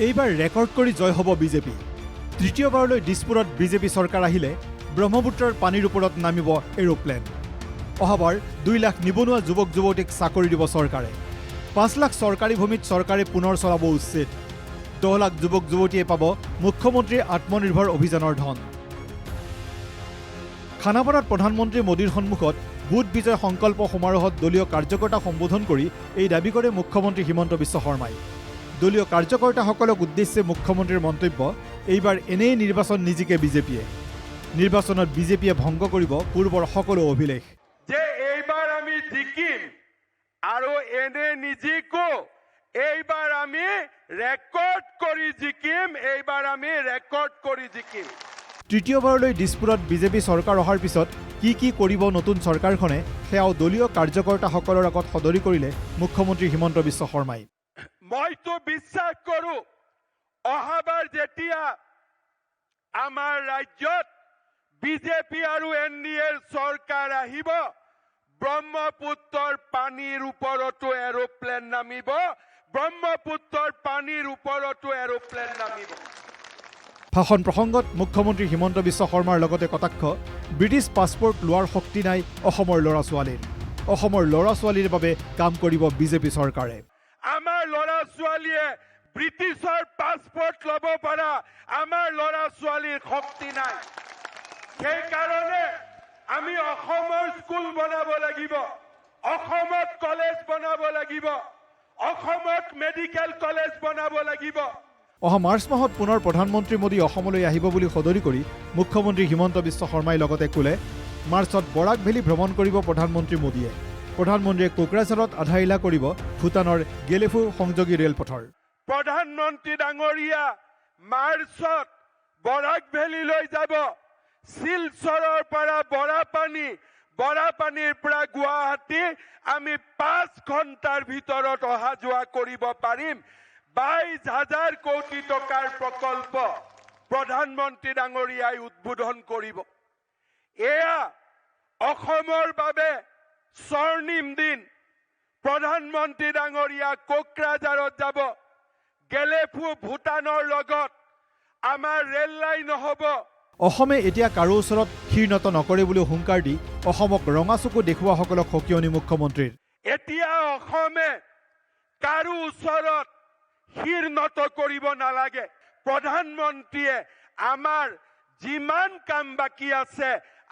এইবাৰ ৰেকৰ্ড কৰি জয় হ'ব বিজেপি। তৃতীয়বাৰলৈ দিছপুৰত বিজেপি চৰকাৰ আহিলে ব্ৰহ্মপুত্ৰৰ পানীৰ ওপৰত নামিব এৰোপ্লেন। অহাবাৰ 2 লাখ নিবনুৱা যুৱক যুৱতীক চাকৰি দিব চৰকাৰে। 5 লাখ চৰকাৰী ভূমিত চৰকাৰে পুনৰ চলাব উচ্ছেদ। 10 লাখ যুৱক যুৱতীয়ে পাব মুখ্যমন্ত্ৰীৰ আত্মনিৰ্ভৰ অভিযানৰ ধন। খানাপাৰাত প্ৰধানমন্ত্ৰী মোদীৰ সন্মুখত বুট বিজয় সংকল্প সমাৰোহত দলীয় কাৰ্যকৰ্তা সম্বোধন কৰি এই দাবী কৰে মুখ্যমন্ত্ৰী হিমন্ত বিশ্ব শৰ্মাই। দলীয় কাৰ্যকৰ্তাসকলক উদ্দেশ্যে মুখ্যমন্ত্ৰীৰ মন্তব্য, এইবাৰ এনেই নিৰ্বাচন নিজিকে বিজেপিয়ে। নিৰ্বাচনত বিজেপিয়ে ভংগ কৰিব পূৰ্বৰ সকলো অভিলেখ। যে এইবাৰ আমি জিকিম আৰু এনে নিজিকো, এইবাৰ আমি ৰেকৰ্ড কৰি জিকিম, এইবাৰ আমি ৰেকৰ্ড কৰি জিকিম। তৃতীয়বাৰলৈ দিছপুৰত বিজেপি চৰকাৰ অহাৰ পিছত কি কৰিব নতুন চৰকাৰখনে সেয়াও দলীয় কাৰ্যকৰ্তাসকলৰ আগত সদৰি কৰিলে মুখ্যমন্ত্ৰী হিমন্ত বিশ্ব শৰ্মাই। মইতো বিশ্বাস কৰো অহাবাৰ যেতিয়া আমাৰ ৰাজ্যত বিজেপি আৰু এনডিএৰ চৰকাৰ আহিব, ব্ৰহ্মপুত্ৰৰ পানীৰ ওপৰতো এৰোপ্লেন নামিব, ব্ৰহ্মপুত্ৰৰ পানীৰ ওপৰতো এৰোপ্লেন নামিব। ভাষণ প্ৰসংগত মুখ্যমন্ত্ৰী হিমন্ত বিশ্ব শৰ্মাৰ লগতে কটাক্ষ, ব্ৰিটিছ পাছপৰ্ট লোৱাৰ শক্তি নাই অসমৰ ল'ৰা ছোৱালীৰ। অসমৰ ল'ৰা ছোৱালীৰ বাবে কাম কৰিব বিজেপি চৰকাৰে। আমাৰ ল'ৰা ছোৱালীয়ে ব্ৰিটিছৰ পাছপৰ্ট ল'ব পৰা আমাৰ ল'ৰা ছোৱালীৰ শক্তি নাই। সেইকাৰণে আমি অসমৰ স্কুল বনাব লাগিব, অসমত কলেজ বনাব লাগিব, অসমত মেডিকেল কলেজ বনাব লাগিব। অহা মাৰ্চ মাহত পুনৰ প্ৰধানমন্ত্ৰী মোদী অসমলৈ আহিব বুলি সদৰি কৰি মুখ্যমন্ত্ৰী হিমন্ত বিশ্ব শৰ্মাই লগতে ক'লে, মাৰ্চত বৰাক ভেলী ভ্ৰমণ কৰিব প্ৰধানমন্ত্ৰী মোদীয়ে। প্ৰধানমন্ত্ৰীয়ে কোকৰাঝাৰত আধাৰিলা কৰিব ভূটানৰ গেলেফু সংযোগী ৰেলপথৰ। প্ৰধানমন্ত্ৰী ডাঙৰীয়া মাৰ্চত বৰাক ভেলীলৈ যাব। শিলচৰৰ পৰা বৰাপানীৰ পৰা গুৱাহাটী আমি 5 ঘণ্টাৰ ভিতৰত অহা যোৱা কৰিব পাৰিম। 22,000 কোটি টকাৰ প্ৰকল্প প্ৰধানমন্ত্ৰী ডাঙৰীয়াই উদ্বোধন কৰিব। এয়া অসমৰ বাবে স্বৰ্ণিম দিন। প্ৰধানমন্ত্ৰী ডাঙৰীয়া কোকৰাঝাৰত যাব। গেলেফু ভূটানৰ লগত আমাৰ ৰেল লাইন হ'ব। অসমে এতিয়া কাৰো ওচৰত ক্ষীণত নকৰে বুলি হুংকাৰ দি অসমক ৰঙা চকু দেখুওৱাসকলক সকিয়নি মুখ্যমন্ত্ৰীৰ। এতিয়া অসমে কাৰো ওচৰত ক্ষীণত কৰিব নালাগে। প্ৰধানমন্ত্ৰীয়ে আমাৰ যিমান কাম বাকী আছে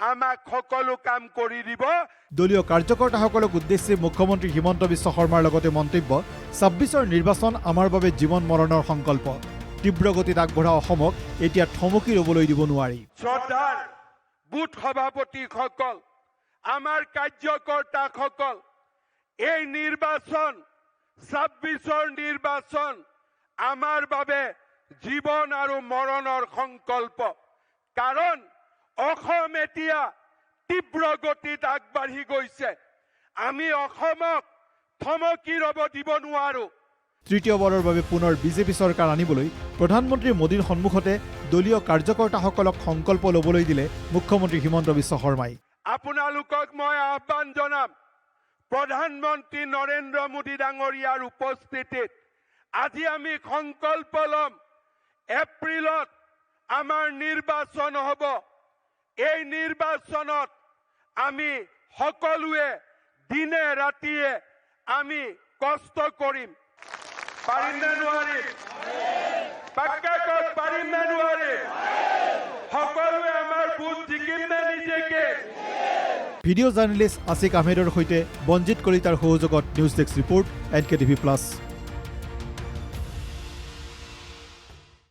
আমাক সকলো কাম কৰি দিব। দলীয় কাৰ্যকৰ্তাসকলক উদ্দেশ্যে মুখ্যমন্ত্ৰী হিমন্ত বিশ্ব শৰ্মাৰ লগতে মন্তব্য, 26ৰ নিৰ্বাচন আমাৰ বাবে জীৱন মৰণৰ সংকল্প। তীব্ৰ গতিত আগবঢ়া অসমক এতিয়া থমকি ৰ'বলৈ দিব নোৱাৰি। শ্ৰদ্ধাৰ বুথ সভাপতিসকল, আমাৰ কাৰ্যকৰ্তাসকল, এই নিৰ্বাচন 26ৰ নিৰ্বাচন আমাৰ বাবে জীৱন আৰু মৰণৰ সংকল্প। কাৰণ অসম এতিয়া তীব্ৰ গতিত আগবাঢ়ি গৈছে। আমি অসমক থমকি ৰ'ব দিব নোৱাৰো। তৃতীয়বাৰৰ বাবে পুনৰ বিজেপি চৰকাৰ আনিবলৈ প্ৰধানমন্ত্ৰী মোদীৰ সন্মুখতে দলীয় কাৰ্যকৰ্তাসকলক সংকল্প ল'বলৈ দিলে মুখ্যমন্ত্ৰী হিমন্ত বিশ্ব শৰ্মাই। আপোনালোকক মই আহ্বান জনাম, প্ৰধানমন্ত্ৰী নৰেন্দ্ৰ মোদী ডাঙৰীয়াৰ উপস্থিতিত আজি আমি সংকল্প ল'ম, এপ্ৰিলত আমাৰ নিৰ্বাচন হ'ব। এই নিৰ্বাচনত আমি সকলোৱে দিনে ৰাতিয়ে আমি কষ্ট কৰিম। পাৰিম নে নোৱাৰিম? পাক্কা কওক, পাৰিম নে নোৱাৰিম? সকলোৱে আমাৰ বুথ জিকিম নে নিজিকে? ভিডিঅ' জাৰ্নেলিষ্ট আছিক আহমেদৰ সৈতে বঞ্জিত কলিতাৰ সহযোগত নিউজ ডেস্ক ৰিপৰ্ট NKTV+।